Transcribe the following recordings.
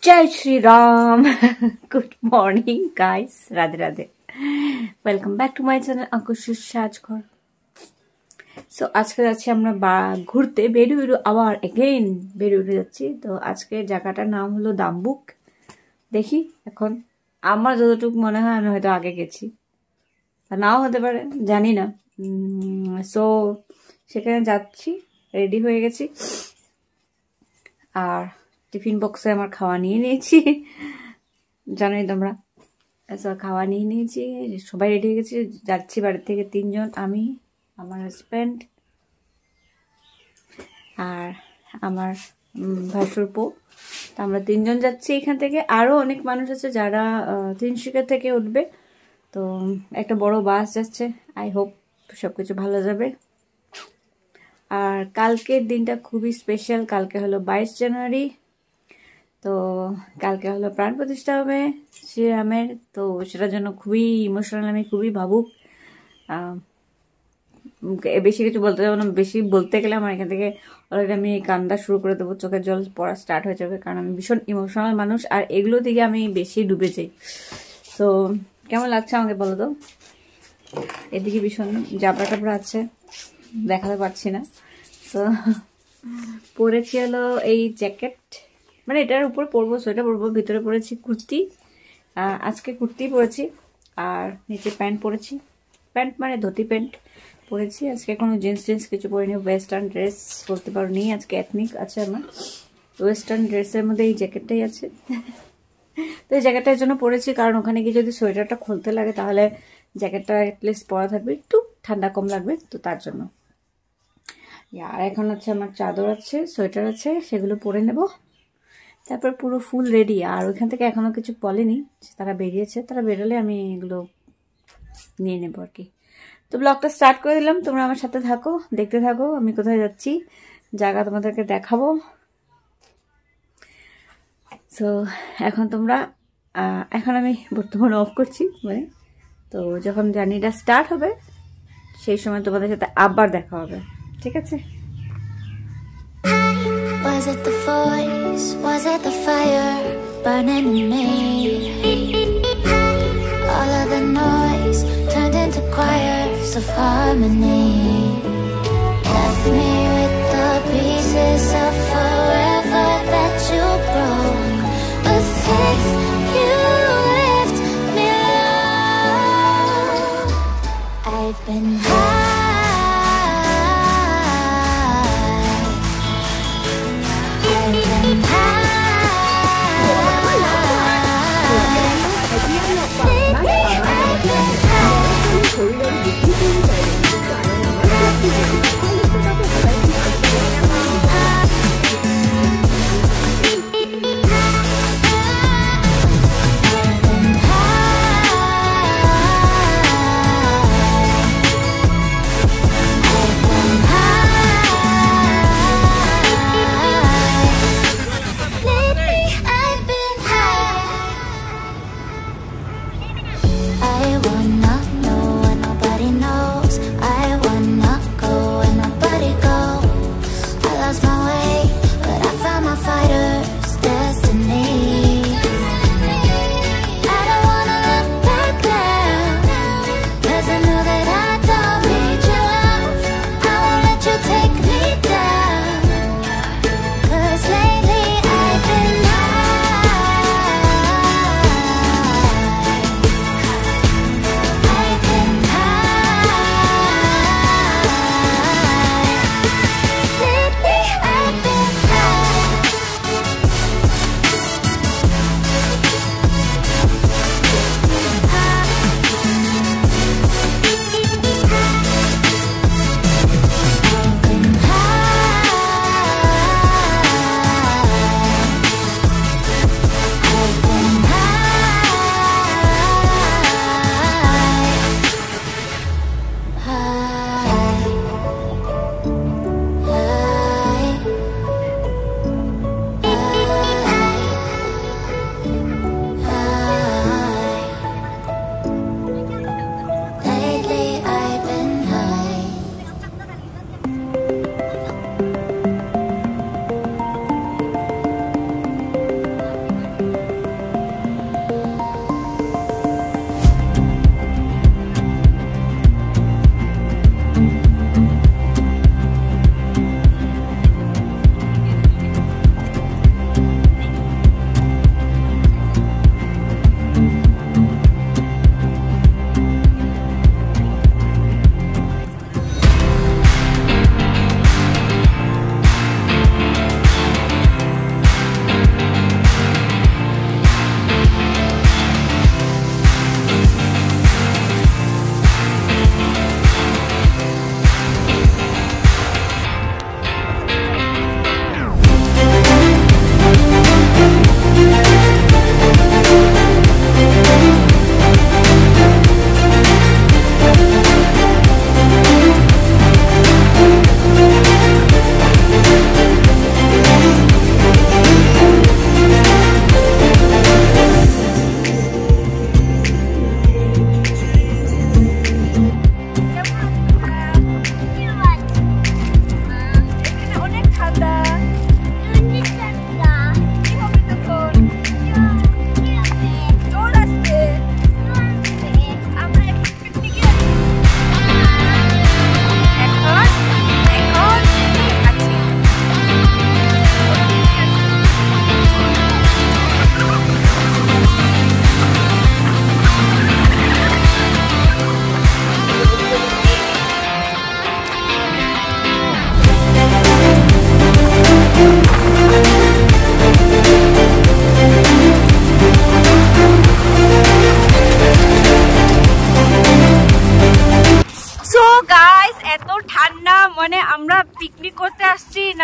Jai Shri Ram. Good morning, guys. Radhe Radhe. Welcome back to my channel, Ankush's Sajghar. So, আজকে যাচ্ছি আমরা ঘুরতে বেরুইরু আবার again বেরুইরু যাচ্ছি। তো আজকে জায়গাটার নাম হলো দাম্বুক। দেখি এখন আমার যতটুকু মনে হয় আমি হয়তো আগে গেছি, নাও হতে পারে, জানি না। সো সেখানে যাচ্ছি, রেডি হয়ে গেছি, আর টিফিন বক্সে আমার খাওয়া নিয়ে নিয়েছি, জানোই তোমরা। খাওয়া নিয়ে নিয়েছি, সবাই রেডি হয়ে গেছি, যাচ্ছি বাড়ি থেকে 3 জন, আমি, আমার হাজব্যান্ড আর আমার ভাসুরপো। তো আমরা 3 জন যাচ্ছি এখান থেকে। আরও অনেক মানুষ আছে যারা তিনশিকা থেকে উঠবে। তো একটা বড় বাস যাচ্ছে, আই হোপ সব কিছু ভালো যাবে। আর কালকের দিনটা খুবই স্পেশাল। কালকে হলো 22 জানুয়ারি। তো কালকে হলো প্রাণ প্রতিষ্ঠা হবে শ্রীরামের। তো সেটার জন্য খুবই ইমোশনাল, আমি খুবই ভাবুক। বেশি কিছু বলতে যাবো না, বেশি বলতে গেলে আমার এখান থেকে অলরেডি আমি কান্না শুরু করে দেবো, চোখের জল পড়া স্টার্ট হয়ে যাবে, কারণ আমি ভীষণ ইমোশনাল মানুষ আর এগুলো দিকে আমি বেশি ডুবে যাই। তো কেমন লাগছে আমাকে বলো তো। এদিকে ভীষণ জাবড়া টাবড়া আছে, দেখাতে পারছি না। তো পরেছি হলো এই জ্যাকেট, মানে এটার উপর পরবো, সোয়েটার পরবো, ভিতরে পরেছি কুর্তি। আজকে কুর্তি পরেছি আর নিচে প্যান্ট পরেছি, প্যান্ট মানে ধুতি প্যান্ট পরেছি। আজকে কোনো জিন্স টিন্স কিছু পরিনি, ওয়েস্টার্ন ড্রেস বলতে পারো নেই, আজকে এথনিক আছে আমার। ওয়েস্টার্ন ড্রেসের মধ্যে এই জ্যাকেটটাই আছে। তো এই জ্যাকেটটার জন্য পরেছি, কারণ ওখানে গিয়ে যদি সোয়েটারটা খুলতে লাগে তাহলে জ্যাকেটটা অ্যাটলিস্ট পরা থাকবে, একটু ঠান্ডা কম লাগবে, তো তার জন্য। আর এখন হচ্ছে আমার চাদর আছে, সোয়েটার আছে, সেগুলো পরে নেব, তারপর পুরো ফুল রেডি। আর ওইখান থেকে এখনো কিছু বলেনি, তারা বেরিয়েছে, তারা বেরোলে আমি এগুলো নিয়ে নেব আর কি। তো ব্লগটা স্টার্ট করে দিলাম, তোমরা আমার সাথে থাকো, দেখতে থাকো আমি কোথায় যাচ্ছি, জায়গা তোমাদেরকে দেখাবো। সো এখন তোমরা এখন আমি বর্তমানে অফ করছি, মানে তো যখন জার্নিটা স্টার্ট হবে সেই সময় তোমাদের সাথে আবার দেখা হবে, ঠিক আছে? Was it the voice? Was it the fire burning in me? All of the noise turned into choirs of harmony. Left me with the pieces of forever that you broke. But since you left me alone, I've been high.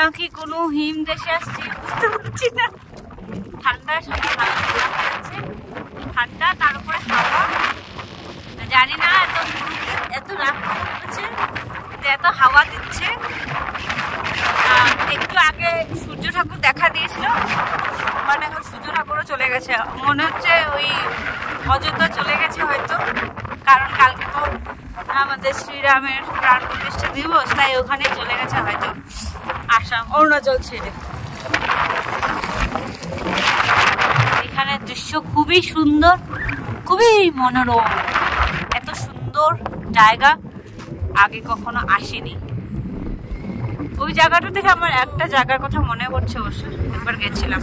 নাকি কোনো হিম দেশে আসছি বুঝতে পারছি না। ঠান্ডার সাথে ঠান্ডা, তার উপরে হাওয়া। জানি না এত রাত হচ্ছে, এত হাওয়া দিচ্ছে। একটু আগে সূর্য ঠাকুর দেখা দিয়েছিল, বাট এখন সূর্য ঠাকুরও চলে গেছে। মনে হচ্ছে ওই অযোধ্যা চলে গেছে হয়তো, কারণ কালকে তো আমাদের শ্রীরামের প্রাণ প্রতিষ্ঠা দিবস, তাই ওখানে চলে গেছে হয়তো আসাম অরুণাচল ছেড়ে। এখানে দৃশ্য খুবই সুন্দর, খুবই মনোরম। এত সুন্দর জায়গা আগে কখনো আসেনি। ওই জায়গাটা থেকে আমার একটা জায়গার কথা মনে পড়ছে, অবশ্য একবার গেছিলাম।